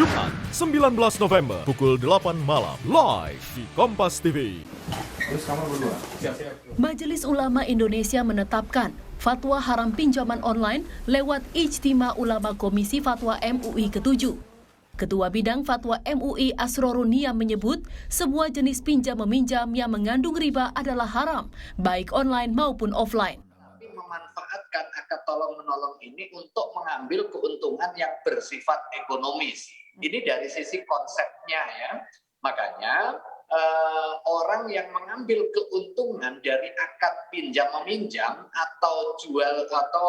Jumat 19 November pukul 8 malam live di Kompas TV. Majelis Ulama Indonesia menetapkan fatwa haram pinjaman online lewat Ijtima Ulama Komisi Fatwa MUI ke-7. Ketua Bidang Fatwa MUI Asrorunia menyebut semua jenis pinjam-meminjam yang mengandung riba adalah haram, baik online maupun offline. Memanfaatkan akad tolong-menolong ini untuk mengambil keuntungan yang bersifat ekonomis. Ini dari sisi konsepnya ya. Makanya orang yang mengambil keuntungan dari akad pinjam-meminjam atau jual atau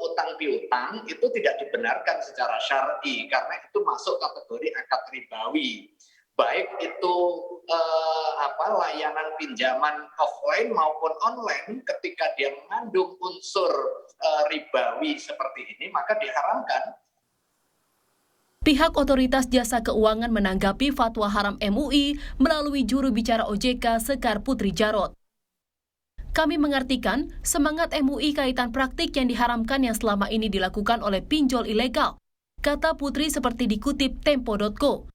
utang piutang itu tidak dibenarkan secara syar'i karena itu masuk kategori akad ribawi. Baik itu layanan pinjaman offline maupun online, ketika dia mengandung unsur ribawi seperti ini maka diharamkan. Pihak Otoritas Jasa Keuangan menanggapi fatwa haram MUI melalui juru bicara OJK Sekar Putri Jarot. Kami mengartikan semangat MUI kaitan praktik yang diharamkan yang selama ini dilakukan oleh pinjol ilegal, kata Putri seperti dikutip Tempo.co.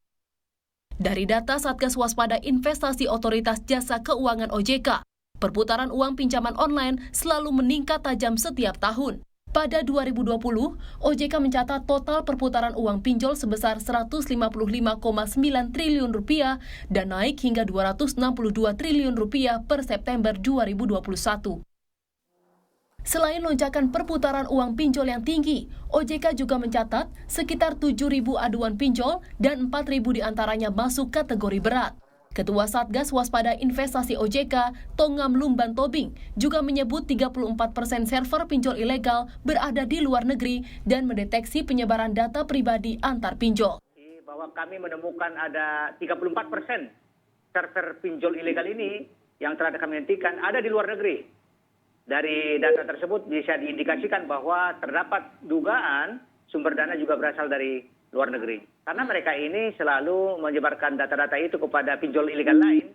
Dari data Satgas Waspada Investasi Otoritas Jasa Keuangan OJK, perputaran uang pinjaman online selalu meningkat tajam setiap tahun. Pada 2020, OJK mencatat total perputaran uang pinjol sebesar 155,9 triliun rupiah dan naik hingga 262 triliun rupiah per September 2021. Selain lonjakan perputaran uang pinjol yang tinggi, OJK juga mencatat sekitar 7.000 aduan pinjol dan 4.000 diantaranya masuk kategori berat. Ketua Satgas Waspada Investasi OJK, Tongam Lumban Tobing, juga menyebut 34% server pinjol ilegal berada di luar negeri dan mendeteksi penyebaran data pribadi antar pinjol. Bahwa kami menemukan ada 34% server pinjol ilegal ini yang telah kami hentikan ada di luar negeri. Dari data tersebut bisa diindikasikan bahwa terdapat dugaan sumber dana juga berasal dari luar negeri. Karena mereka ini selalu menyebarkan data-data itu kepada pinjol ilegal lain.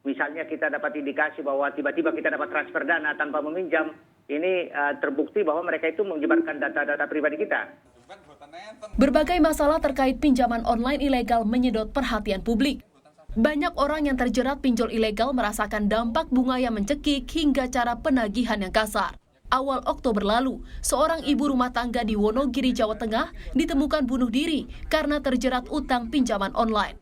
Misalnya kita dapat indikasi bahwa tiba-tiba kita dapat transfer dana tanpa meminjam. Ini terbukti bahwa mereka itu menyebarkan data-data pribadi kita. Berbagai masalah terkait pinjaman online ilegal menyedot perhatian publik. Banyak orang yang terjerat pinjol ilegal merasakan dampak bunga yang mencekik hingga cara penagihan yang kasar. Awal Oktober lalu, seorang ibu rumah tangga di Wonogiri, Jawa Tengah ditemukan bunuh diri karena terjerat utang pinjaman online.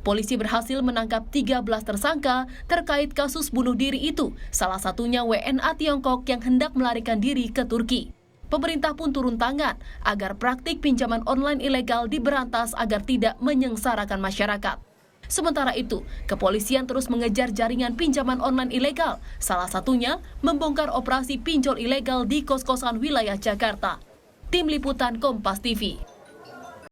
Polisi berhasil menangkap 13 tersangka terkait kasus bunuh diri itu, salah satunya WNA Tiongkok yang hendak melarikan diri ke Turki. Pemerintah pun turun tangan agar praktik pinjaman online ilegal diberantas agar tidak menyengsarakan masyarakat. Sementara itu, kepolisian terus mengejar jaringan pinjaman online ilegal, salah satunya membongkar operasi pinjol ilegal di kos-kosan wilayah Jakarta. Tim Liputan Kompas TV.